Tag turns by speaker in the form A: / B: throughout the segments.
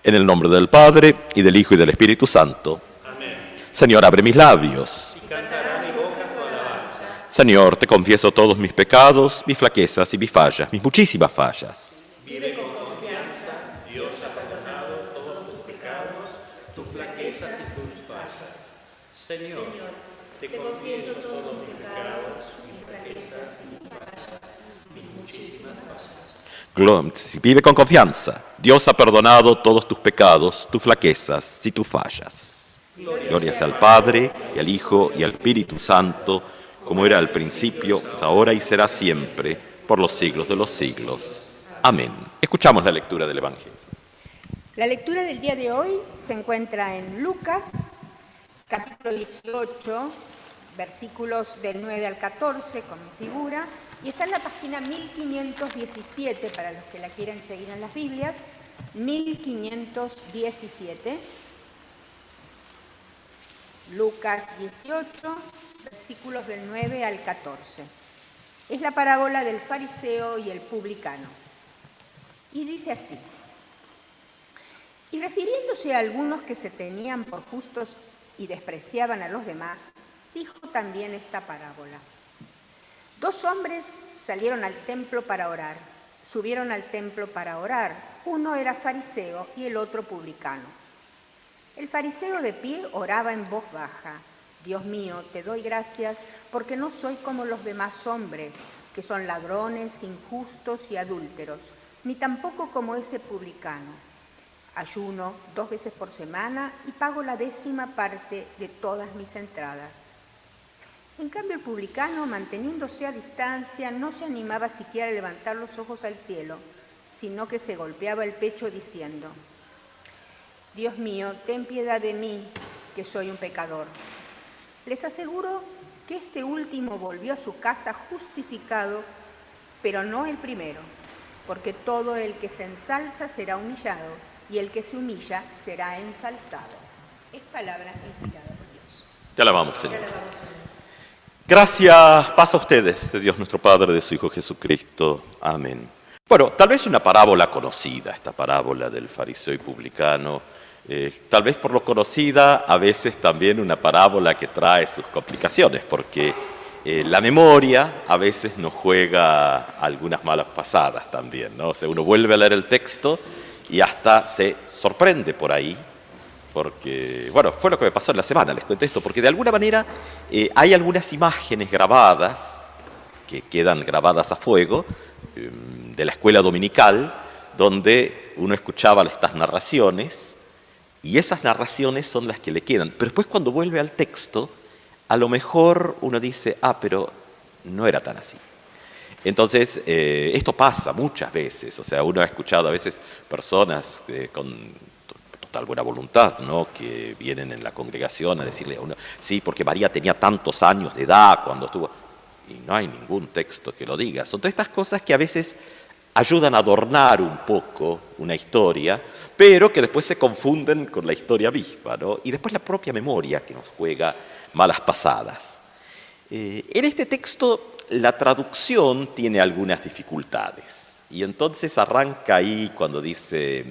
A: En el nombre del Padre, y del Hijo, y del Espíritu Santo.
B: Amén.
A: Señor, abre mis labios.
B: Y cantará mi boca tu alabanza.
A: Señor, te confieso todos mis pecados, mis flaquezas y mis fallas, mis muchísimas fallas.
B: Vive con confianza, Dios ha perdonado todos tus pecados, tus flaquezas y tus fallas. Señor, te confieso todos mis pecados, mis flaquezas y mis fallas, mis muchísimas fallas.
A: Vive con confianza. Dios ha perdonado todos tus pecados, tus flaquezas y tus fallas. Gloria sea al Padre, y al Hijo, y al Espíritu Santo, como era al principio, ahora y será siempre, por los siglos de los siglos. Amén. Escuchamos la lectura del Evangelio.
C: La lectura del día de hoy se encuentra en Lucas, capítulo 18, versículos del 9 al 14, como figura, y está en la página 1517, para los que la quieren seguir en las Biblias, 1517. Lucas 18, versículos del 9 al 14. Es la parábola del fariseo y el publicano. Y dice así: y refiriéndose a algunos que se tenían por justos y despreciaban a los demás, dijo también esta parábola. 2 hombres salieron al templo para orar, subieron al templo para orar. Uno era fariseo y el otro publicano. El fariseo de pie oraba en voz baja: Dios mío, te doy gracias porque no soy como los demás hombres, que son ladrones, injustos y adúlteros, ni tampoco como ese publicano. Ayuno 2 veces por semana y pago la 10ª parte de todas mis entradas. En cambio, el publicano, manteniéndose a distancia, no se animaba siquiera a levantar los ojos al cielo, sino que se golpeaba el pecho diciendo: Dios mío, ten piedad de mí, que soy un pecador. Les aseguro que este último volvió a su casa justificado, pero no el primero, porque todo el que se ensalza será humillado, y el que se humilla será ensalzado. Es palabra inspirada por Dios.
A: Te alabamos, Señor. Gracias, paz a ustedes, de Dios nuestro Padre, de su Hijo Jesucristo. Amén. Bueno, tal vez una parábola conocida, esta parábola del fariseo y publicano. Tal vez por lo conocida, a veces también una parábola que trae sus complicaciones, porque la memoria a veces nos juega algunas malas pasadas también, ¿no? O sea, uno vuelve a leer el texto y hasta se sorprende por ahí, porque, bueno, fue lo que me pasó en la semana, les cuento esto, porque de alguna manera hay algunas imágenes grabadas, que quedan grabadas a fuego, de la escuela dominical, donde uno escuchaba estas narraciones, y esas narraciones son las que le quedan. Pero después cuando vuelve al texto, a lo mejor uno dice, pero no era tan así. Entonces, esto pasa muchas veces, o sea, uno ha escuchado a veces personas con total buena voluntad, ¿no?, que vienen en la congregación a decirle a uno, sí, porque María tenía tantos años de edad cuando estuvo, y no hay ningún texto que lo diga. Son todas estas cosas que a veces ayudan a adornar un poco una historia, pero que después se confunden con la historia misma, ¿no? Y después la propia memoria que nos juega malas pasadas. En este texto la traducción tiene algunas dificultades, y entonces arranca ahí cuando dice,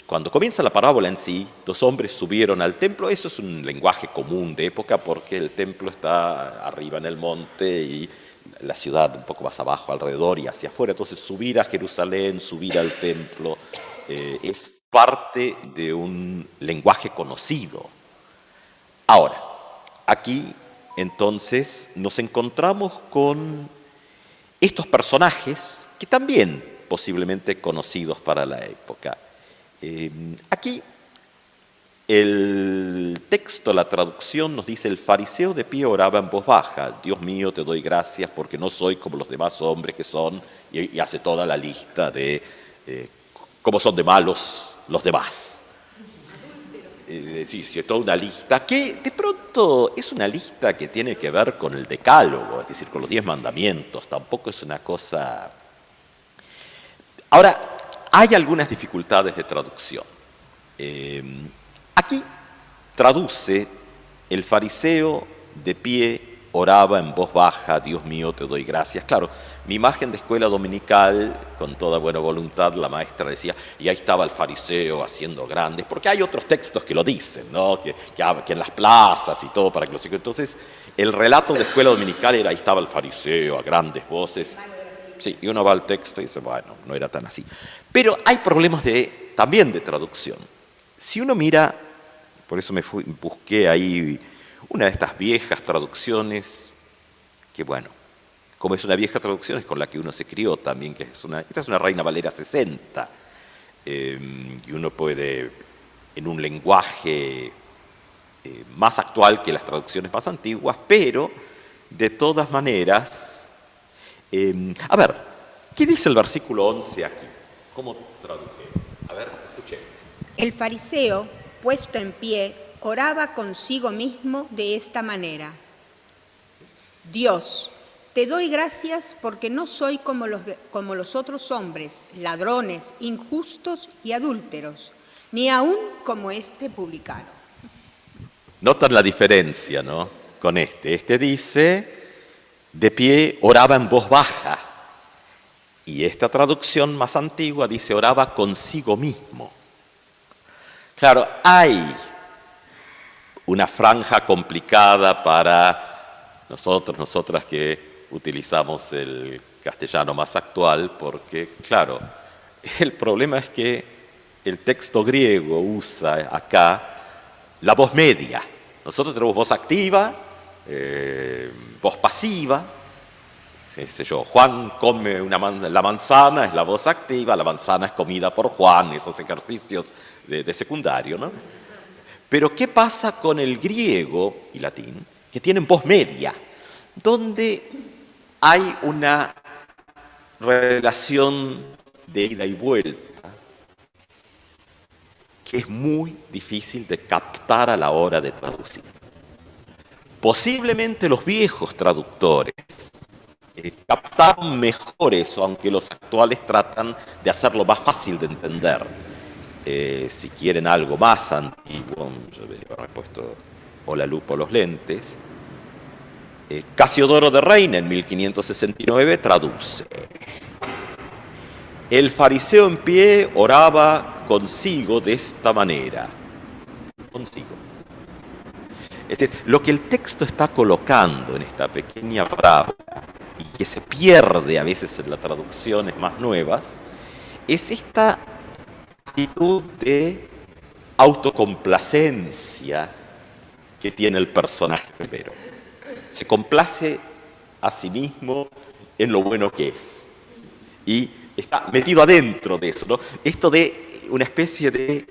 A: cuando comienza la parábola en sí, 2 hombres subieron al templo. Eso es un lenguaje común de época porque el templo está arriba en el monte y la ciudad un poco más abajo, alrededor y hacia afuera. Entonces subir a Jerusalén, subir al templo, es parte de un lenguaje conocido. Ahora, aquí entonces nos encontramos con estos personajes que también posiblemente conocidos para la época. Aquí el texto, la traducción nos dice: el fariseo de pie oraba en voz baja, Dios mío, te doy gracias porque no soy como los demás hombres que son, y hace toda la lista de cómo son de malos los demás. Sí, toda una lista que de pronto es una lista que tiene que ver con el decálogo, es decir, con los 10 mandamientos, tampoco es una cosa... Ahora, hay algunas dificultades de traducción. Aquí traduce el fariseo de pie oraba en voz baja, Dios mío, te doy gracias. Claro, mi imagen de escuela dominical, con toda buena voluntad, la maestra decía, y ahí estaba el fariseo haciendo grandes, porque hay otros textos que lo dicen, ¿no? Que en las plazas y todo para que los hijos. Entonces, el relato de escuela dominical era, ahí estaba el fariseo a grandes voces. Sí, y uno va al texto y dice, bueno, no era tan así. Pero hay problemas también de traducción. Si uno mira, por eso busqué ahí una de estas viejas traducciones, que bueno, como es una vieja traducción, es con la que uno se crió también, esta es una Reina Valera 60, y uno puede, en un lenguaje más actual que las traducciones más antiguas, pero de todas maneras, a ver, ¿qué dice el versículo 11 aquí? ¿Cómo traduje? A ver, escuché.
C: El fariseo, puesto en pie, oraba consigo mismo de esta manera: Dios, te doy gracias porque no soy como los otros hombres, ladrones, injustos y adúlteros, ni aún como este publicano.
A: Notan la diferencia, ¿no? Con este. Este dice, de pie, oraba en voz baja. Y esta traducción más antigua dice, oraba consigo mismo. Claro, hay una franja complicada para nosotras que utilizamos el castellano más actual, porque, claro, el problema es que el texto griego usa acá la voz media. Nosotros tenemos voz activa, voz pasiva. Juan come la manzana, es la voz activa, la manzana es comida por Juan, esos ejercicios de secundario, ¿no? Pero ¿qué pasa con el griego y latín, que tienen voz media, donde hay una relación de ida y vuelta que es muy difícil de captar a la hora de traducir? Posiblemente los viejos traductores captaron mejor eso, aunque los actuales tratan de hacerlo más fácil de entender. Si quieren algo más antiguo, yo debería haberme puesto o la lupa o los lentes, Casiodoro de Reina en 1569 traduce: el fariseo en pie oraba consigo de esta manera. Consigo. Es decir, lo que el texto está colocando en esta pequeña parábola, y que se pierde a veces en las traducciones más nuevas, es esta actitud de autocomplacencia que tiene el personaje primero. Se complace a sí mismo en lo bueno que es. Y está metido adentro de eso, ¿no? Esto de una especie de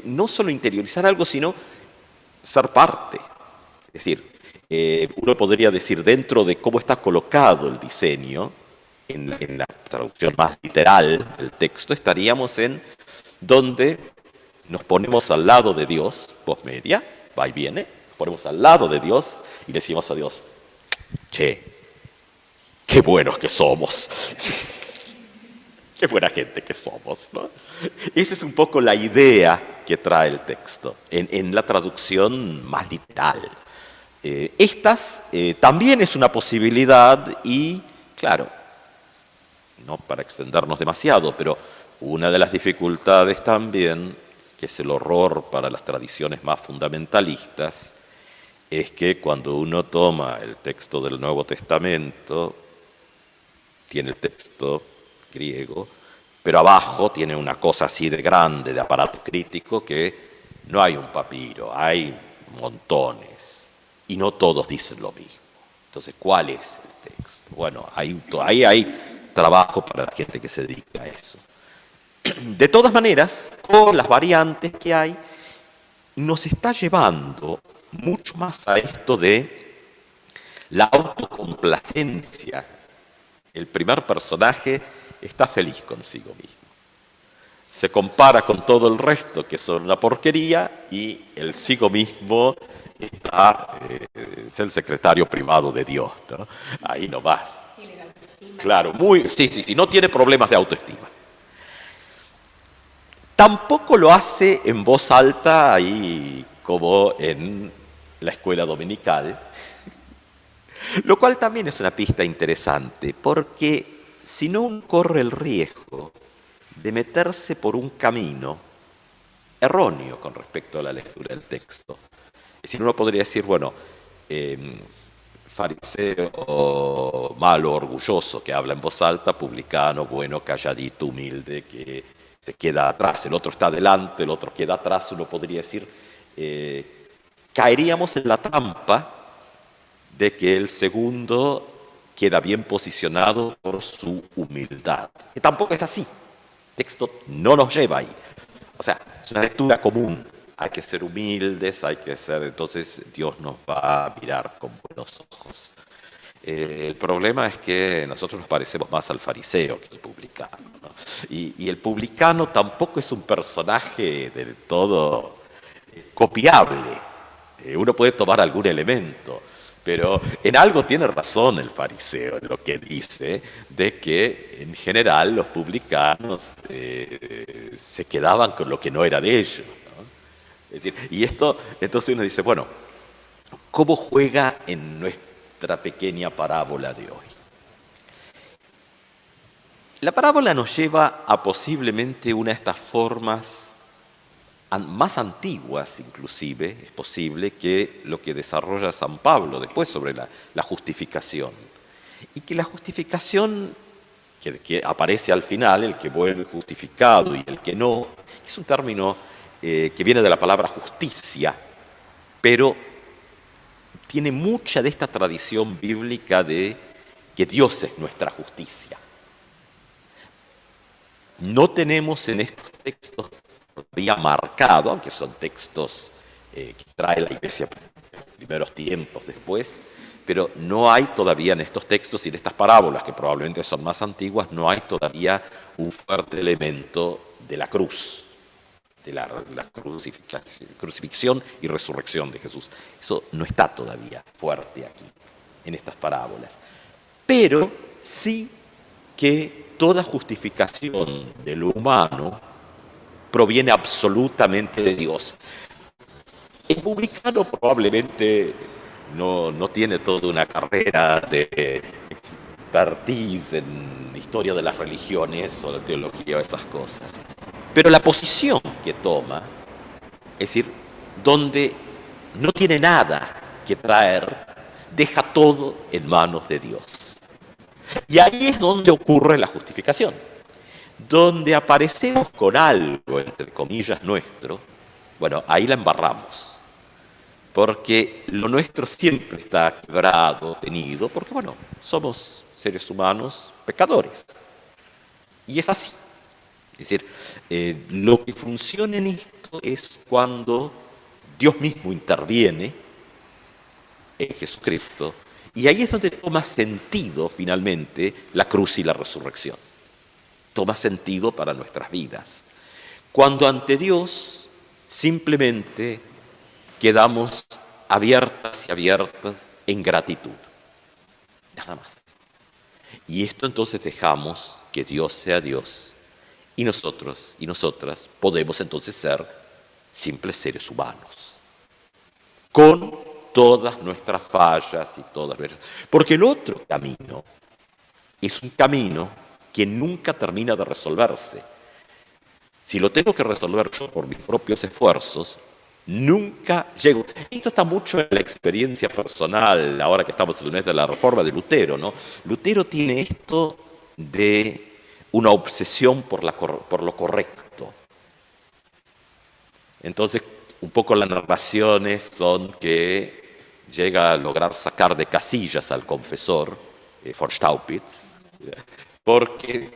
A: no solo interiorizar algo, sino ser parte. Es decir, uno podría decir, dentro de cómo está colocado el diseño, en la traducción más literal del texto, estaríamos en donde nos ponemos al lado de Dios, voz media, va y viene, nos ponemos al lado de Dios y le decimos a Dios, che, qué buenos que somos, qué buena gente que somos, ¿no? Esa es un poco la idea que trae el texto, en la traducción más literal. También es una posibilidad y, claro, no para extendernos demasiado, pero una de las dificultades también, que es el horror para las tradiciones más fundamentalistas, es que cuando uno toma el texto del Nuevo Testamento, tiene el texto griego, pero abajo tiene una cosa así de grande, de aparato crítico, que no hay un papiro, hay montones, y no todos dicen lo mismo. Entonces, ¿cuál es el texto? Bueno, ahí hay trabajo para la gente que se dedica a eso. De todas maneras, con las variantes que hay, nos está llevando mucho más a esto de la autocomplacencia. El primer personaje está feliz consigo mismo. Se compara con todo el resto, que son una porquería, y el sigo mismo es el secretario privado de Dios, ¿no? Ahí nomás. Claro, sí, no tiene problemas de autoestima. Tampoco lo hace en voz alta, ahí como en la escuela dominical, lo cual también es una pista interesante, porque si no uno corre el riesgo de meterse por un camino erróneo con respecto a la lectura del texto. Es decir, uno podría decir, bueno, fariseo malo, orgulloso, que habla en voz alta, publicano, bueno, calladito, humilde, que se queda atrás, el otro está adelante, el otro queda atrás, uno podría decir, caeríamos en la trampa de que el segundo queda bien posicionado por su humildad, que tampoco es así. El texto no nos lleva ahí. O sea, es una lectura común. Hay que ser humildes, entonces Dios nos va a mirar con buenos ojos. El problema es que nosotros nos parecemos más al fariseo que al publicano, ¿no? Y el publicano tampoco es un personaje del todo copiable. Uno puede tomar algún elemento, pero en algo tiene razón el fariseo en lo que dice, de que en general los publicanos se quedaban con lo que no era de ellos, ¿no? Es decir, y esto, entonces uno dice, bueno, ¿cómo juega en nuestra pequeña parábola de hoy? La parábola nos lleva a posiblemente una de estas formas más antiguas, inclusive, es posible, que lo que desarrolla San Pablo después sobre la justificación. Y que la justificación que aparece al final, el que vuelve justificado y el que no, es un término que viene de la palabra justicia, pero tiene mucha de esta tradición bíblica de que Dios es nuestra justicia. No tenemos en estos textos todavía marcado, aunque son textos que trae la Iglesia en los primeros tiempos después, pero no hay todavía en estos textos y en estas parábolas, que probablemente son más antiguas, no hay todavía un fuerte elemento de la cruz, de la crucifixión y resurrección de Jesús. Eso no está todavía fuerte aquí, en estas parábolas. Pero sí que toda justificación de lo humano proviene absolutamente de Dios. El publicano probablemente no tiene toda una carrera de expertise en historia de las religiones o la teología o esas cosas. Pero la posición que toma, es decir, donde no tiene nada que traer, deja todo en manos de Dios. Y ahí es donde ocurre la justificación. Donde aparecemos con algo, entre comillas, nuestro, bueno, ahí la embarramos. Porque lo nuestro siempre está quebrado, tenido, porque, bueno, somos seres humanos pecadores. Y es así. Es decir, lo que funciona en esto es cuando Dios mismo interviene en Jesucristo, y ahí es donde toma sentido, finalmente, la cruz y la resurrección. Toma sentido para nuestras vidas. Cuando ante Dios simplemente quedamos abiertas y abiertas en gratitud. Nada más. Y esto entonces dejamos que Dios sea Dios y nosotros y nosotras podemos entonces ser simples seres humanos. Con todas nuestras fallas y todas nuestras... Porque el otro camino es un camino que nunca termina de resolverse. Si lo tengo que resolver yo por mis propios esfuerzos, nunca llego. Esto está mucho en la experiencia personal, ahora que estamos en el mes de la Reforma de Lutero, ¿no? Lutero tiene esto de una obsesión por lo correcto. Entonces, un poco las narraciones son que llega a lograr sacar de casillas al confesor, von Staupitz, porque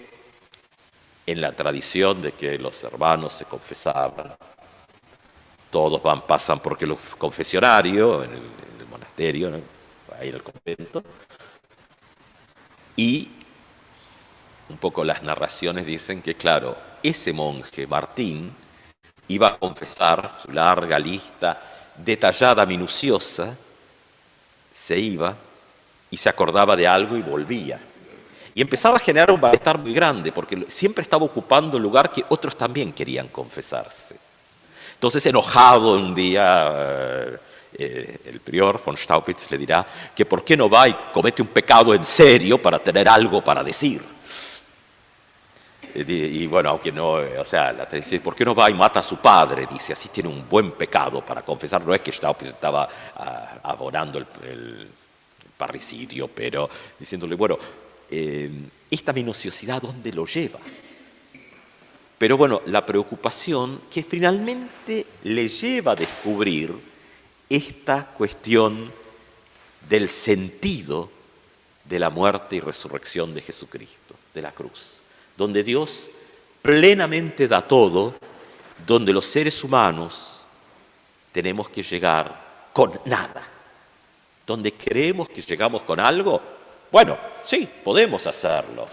A: en la tradición de que los hermanos se confesaban, todos pasan por el confesionario, en el monasterio, ¿no? Ahí en el convento, y un poco las narraciones dicen que, claro, ese monje, Martín, iba a confesar su larga lista, detallada, minuciosa, se iba y se acordaba de algo y volvía. Y empezaba a generar un malestar muy grande, porque siempre estaba ocupando el lugar que otros también querían confesarse. Entonces, enojado un día, el prior von Staupitz le dirá que por qué no va y comete un pecado en serio para tener algo para decir. Y bueno, aunque no, o sea, ¿por qué no va y mata a su padre? Dice, así tiene un buen pecado para confesar. No es que Staupitz estaba abonando el parricidio, pero diciéndole, bueno, esta minuciosidad, ¿dónde lo lleva? Pero bueno, la preocupación que finalmente le lleva a descubrir esta cuestión del sentido de la muerte y resurrección de Jesucristo, de la cruz, donde Dios plenamente da todo, donde los seres humanos tenemos que llegar con nada, donde creemos que llegamos con algo. Bueno, sí, podemos hacerlo.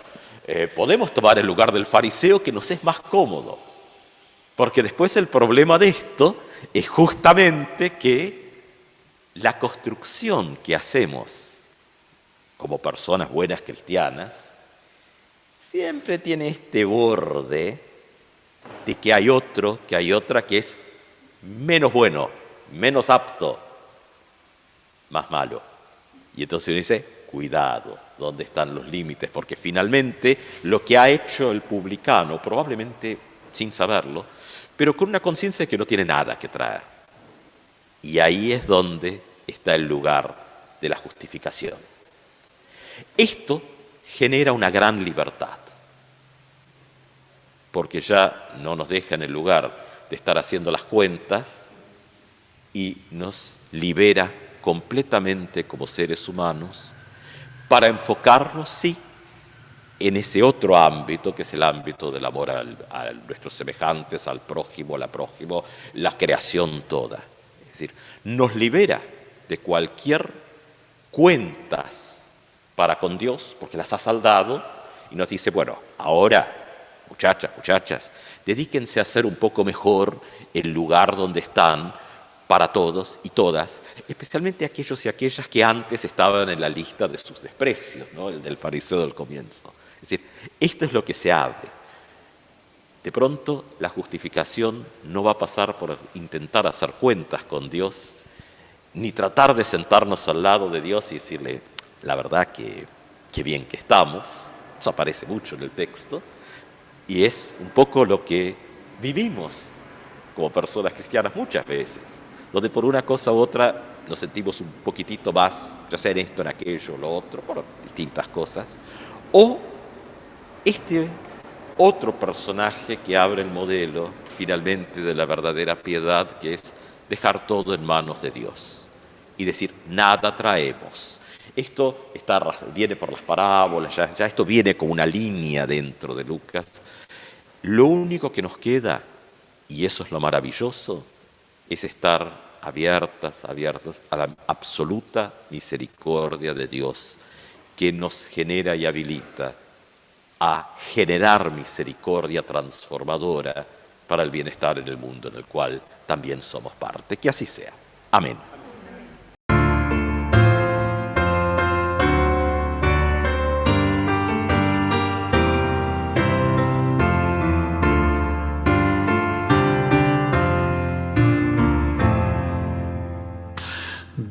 A: Podemos tomar el lugar del fariseo que nos es más cómodo, porque después el problema de esto es justamente que la construcción que hacemos como personas buenas cristianas siempre tiene este borde de que hay otro, que hay otra que es menos bueno, menos apto, más malo. Y entonces uno dice, cuidado, ¿dónde están los límites? Porque finalmente lo que ha hecho el publicano, probablemente sin saberlo, pero con una conciencia que no tiene nada que traer. Y ahí es donde está el lugar de la justificación. Esto genera una gran libertad, porque ya no nos deja en el lugar de estar haciendo las cuentas y nos libera completamente como seres humanos para enfocarnos, sí, en ese otro ámbito, que es el ámbito del amor a nuestros semejantes, al prójimo, a la prójimo, la creación toda. Es decir, nos libera de cualquier cuentas para con Dios, porque las ha saldado, y nos dice, bueno, ahora, muchachas, dedíquense a hacer un poco mejor el lugar donde están, para todos y todas, especialmente aquellos y aquellas que antes estaban en la lista de sus desprecios, ¿no? El del fariseo del comienzo. Es decir, esto es lo que se abre. De pronto, la justificación no va a pasar por intentar hacer cuentas con Dios, ni tratar de sentarnos al lado de Dios y decirle, la verdad que bien que estamos. Eso aparece mucho en el texto, y es un poco lo que vivimos como personas cristianas muchas veces, donde por una cosa u otra nos sentimos un poquitito más, ya sea en esto, en aquello, lo otro, por distintas cosas, o este otro personaje que abre el modelo finalmente de la verdadera piedad, que es dejar todo en manos de Dios y decir, nada traemos. Esto viene por las parábolas, ya esto viene como una línea dentro de Lucas. Lo único que nos queda, y eso es lo maravilloso, es estar abiertas a la absoluta misericordia de Dios, que nos genera y habilita a generar misericordia transformadora para el bienestar en el mundo en el cual también somos parte. Que así sea. Amén.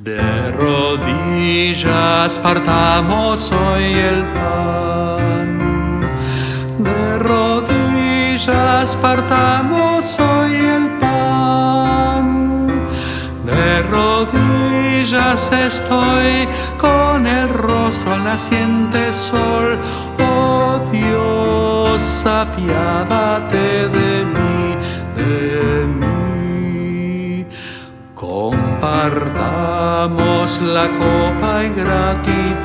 D: De rodillas partamos hoy el pan, de rodillas partamos hoy el pan, de rodillas estoy con el rostro al naciente sol. Oh Dios, apiádate de mí, de mí. Compartamos la copa en gratitud,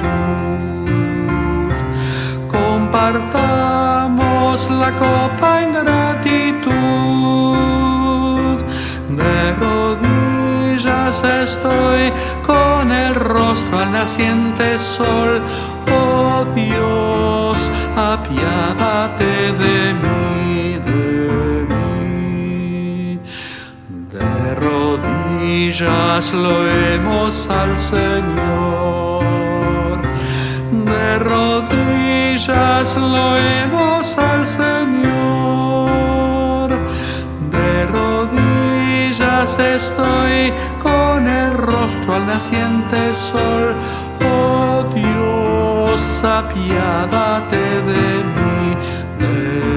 D: compartamos la copa en gratitud. De rodillas estoy con el rostro al naciente sol. Oh Dios, apiádate de mí, de mí. De rodillas loemos al Señor, de rodillas loemos al Señor, de rodillas estoy con el rostro rostro al naciente sol. Oh Dios, apiádate de mí.